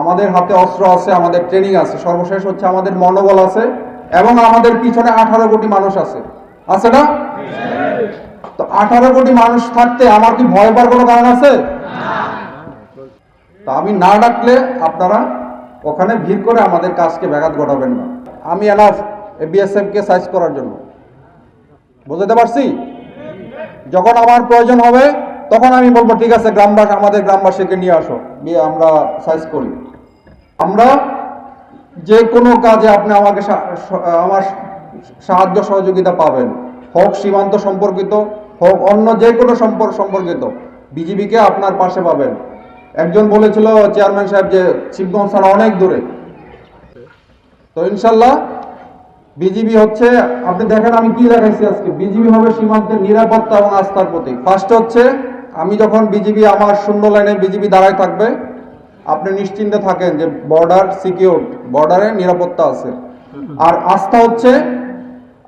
আমাদের হাতে অস্ত্র আছে, আমাদের ট্রেনিং আছে, সর্বশেষ হচ্ছে আমাদের মনোবল আছে এবং আমাদের পিছনে 18 কোটি মানুষ আছে না? তো 18 কোটি মানুষ থাকতে আমার কি ভয় পাওয়ার কোনো কারণ আছে? তো আমি না ডাকলে আপনারা ওখানে ভিড় করে আমাদের কাজকে ব্যাঘাত ঘটাবেন না। আমি এনাফ বিএসএফ কে সাইজ করার জন্য, বুঝতে পারছি। যখন আমার প্রয়োজন হবে তখন আমি বলবো ঠিক আছে আমাদের গ্রামবাসীকে নিয়ে আসো, নিয়ে আমরা সাইজ করি। আমরা যে কোনো কাজে আপনি আমাকে আমার সাহায্য সহযোগিতা পাবেন, হোক সীমান্ত সম্পর্কিত, হোক অন্য যে কোনো সম্পর্কিত, বিজিবিকে আপনার পাশে পাবেন। একজন বলেছিল চেয়ারম্যান সাহেব যে শিবগঞ্জ থানা অনেক দূরে, তো ইনশাল্লাহ বিজিবি হচ্ছে, আপনি দেখেন আমি কি দেখাইছি আজকে, বিজিবি হবে সীমান্তের নিরাপত্তা এবং আস্থার প্রতীক। ফার্স্ট হচ্ছে আমি যখন বিজিবি আমার শূন্য লাইনে বিজিবি দাঁড়ায় থাকবে, আপনি নিশ্চিন্তে থাকেন যে বর্ডার সিকিউর, বর্ডারে নিরাপত্তা আছে। আর আস্থা হচ্ছে